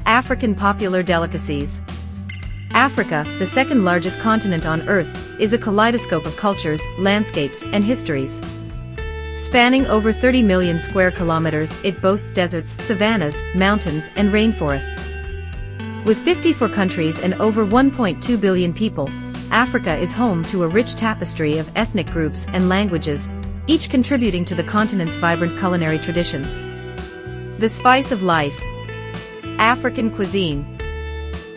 African popular delicacies. Africa, the second largest continent on Earth, is a kaleidoscope of cultures, landscapes, and histories. Spanning over 30 million square kilometers, it boasts deserts, savannas, mountains, and rainforests. With 54 countries and over 1.2 billion people, Africa is home to a rich tapestry of ethnic groups and languages, each contributing to the continent's vibrant culinary traditions. The spice of life. African cuisine.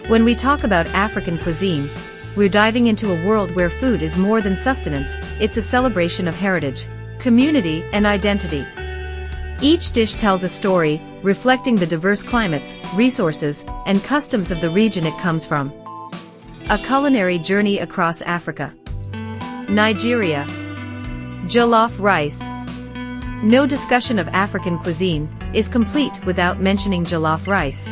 When we talk about African cuisine, we're diving into a world where food is more than sustenance, it's a celebration of heritage, community, and identity. Each dish tells a story, reflecting the diverse climates, resources, and customs of the region it comes from. A culinary journey across Africa. Nigeria. Jollof rice. No discussion of African cuisine is complete without mentioning jollof rice.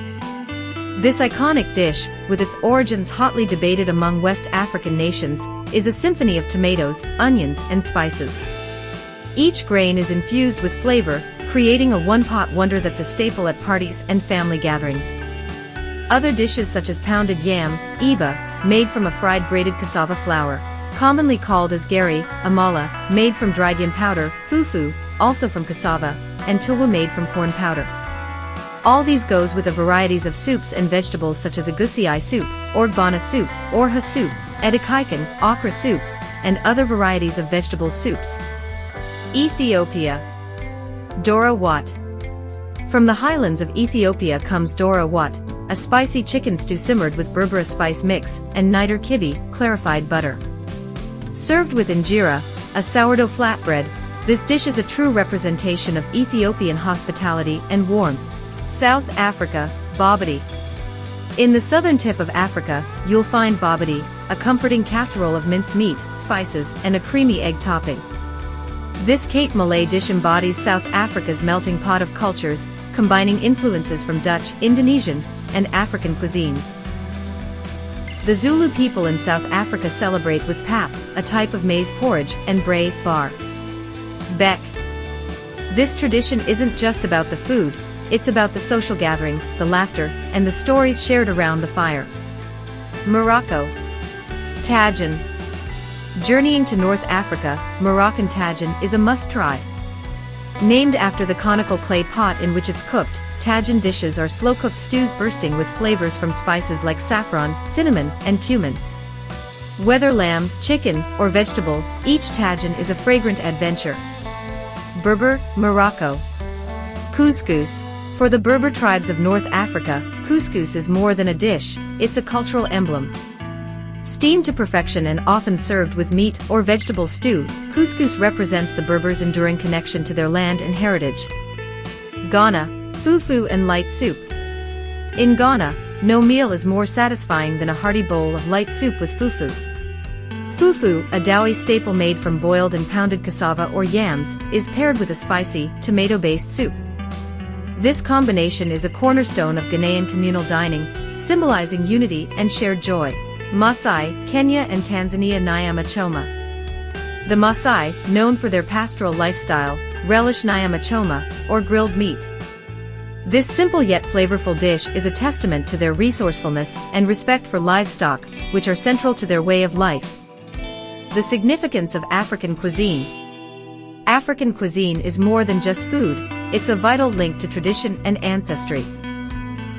This iconic dish, with its origins hotly debated among West African nations, is a symphony of tomatoes, onions, and spices. Each grain is infused with flavor, creating a one-pot wonder that's a staple at parties and family gatherings. Other dishes such as pounded yam, iba, made from a fried grated cassava flour, commonly called as gari, amala, made from dried yam powder, fufu, also from cassava, and tulwa made from corn powder. All these goes with the varieties of soups and vegetables such as egusi soup, ogbonna soup, orha soup, edikaikan, okra soup, and other varieties of vegetable soups. Ethiopia. Dora wat. From the highlands of Ethiopia comes dora wat, a spicy chicken stew simmered with berbera spice mix, and niter kibi, clarified butter. Served with injera, a sourdough flatbread, this dish is a true representation of Ethiopian hospitality and warmth. South Africa, bobbity. In the southern tip of Africa, you'll find bobbity, a comforting casserole of minced meat, spices, and a creamy egg topping. This Cape Malay dish embodies South Africa's melting pot of cultures, combining influences from Dutch, Indonesian, and African cuisines. The Zulu people in South Africa celebrate with pap, a type of maize porridge, and braai, bar. Beck. This tradition isn't just about the food, it's about the social gathering, the laughter, and the stories shared around the fire. Morocco. Tagine. Journeying to North Africa, Moroccan tagine is a must-try. Named after the conical clay pot in which it's cooked, tagine dishes are slow-cooked stews bursting with flavors from spices like saffron, cinnamon, and cumin. Whether lamb, chicken, or vegetable, each tagine is a fragrant adventure. Berber, Morocco. Couscous. For the Berber tribes of North Africa, couscous is more than a dish, it's a cultural emblem. Steamed to perfection and often served with meat or vegetable stew, couscous represents the Berbers' enduring connection to their land and heritage. Ghana, fufu and light soup. In Ghana, no meal is more satisfying than a hearty bowl of light soup with fufu. Fufu, a Dawi staple made from boiled and pounded cassava or yams, is paired with a spicy, tomato-based soup. This combination is a cornerstone of Ghanaian communal dining, symbolizing unity and shared joy. Maasai, Kenya and Tanzania nyama choma. The Maasai, known for their pastoral lifestyle, relish nyama choma, or grilled meat. This simple yet flavorful dish is a testament to their resourcefulness and respect for livestock, which are central to their way of life. The significance of African cuisine. African cuisine is more than just food, it's a vital link to tradition and ancestry.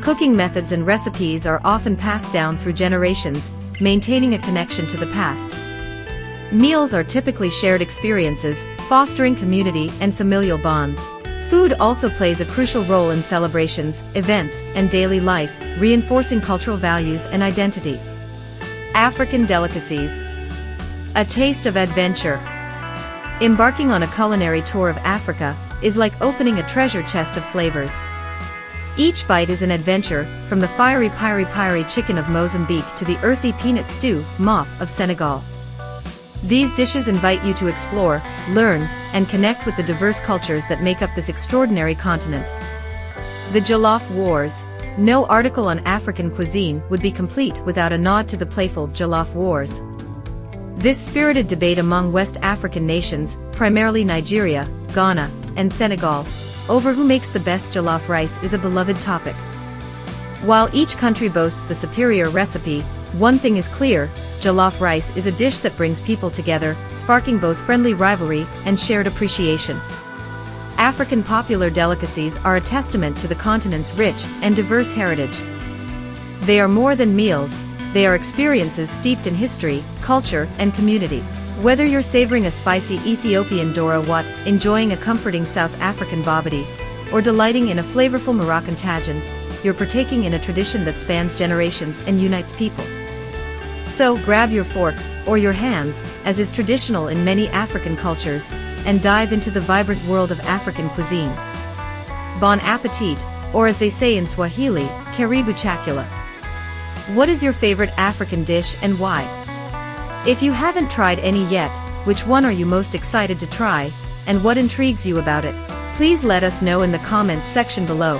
Cooking methods and recipes are often passed down through generations, maintaining a connection to the past. Meals are typically shared experiences, fostering community and familial bonds. Food also plays a crucial role in celebrations, events, and daily life, reinforcing cultural values and identity. African delicacies. A taste of adventure. Embarking on a culinary tour of Africa is like opening a treasure chest of flavors. Each bite is an adventure, from the fiery piri-piri chicken of Mozambique to the earthy peanut stew, mof, of Senegal. These dishes invite you to explore, learn, and connect with the diverse cultures that make up this extraordinary continent. The Jollof Wars. No article on African cuisine would be complete without a nod to the playful Jollof Wars. This spirited debate among West African nations, primarily Nigeria, Ghana, and Senegal, over who makes the best jollof rice is a beloved topic. While each country boasts the superior recipe, one thing is clear: jollof rice is a dish that brings people together, sparking both friendly rivalry and shared appreciation. African popular delicacies are a testament to the continent's rich and diverse heritage. They are more than meals, they are experiences steeped in history, culture, and community. Whether you're savoring a spicy Ethiopian dora wat, enjoying a comforting South African babadi, or delighting in a flavorful Moroccan tagine, you're partaking in a tradition that spans generations and unites people. So grab your fork, or your hands, as is traditional in many African cultures, and dive into the vibrant world of African cuisine. Bon appetit, or as they say in Swahili, karibu chakula. What is your favorite African dish and why? If you haven't tried any yet, which one are you most excited to try, and what intrigues you about it? Please let us know in the comments section below.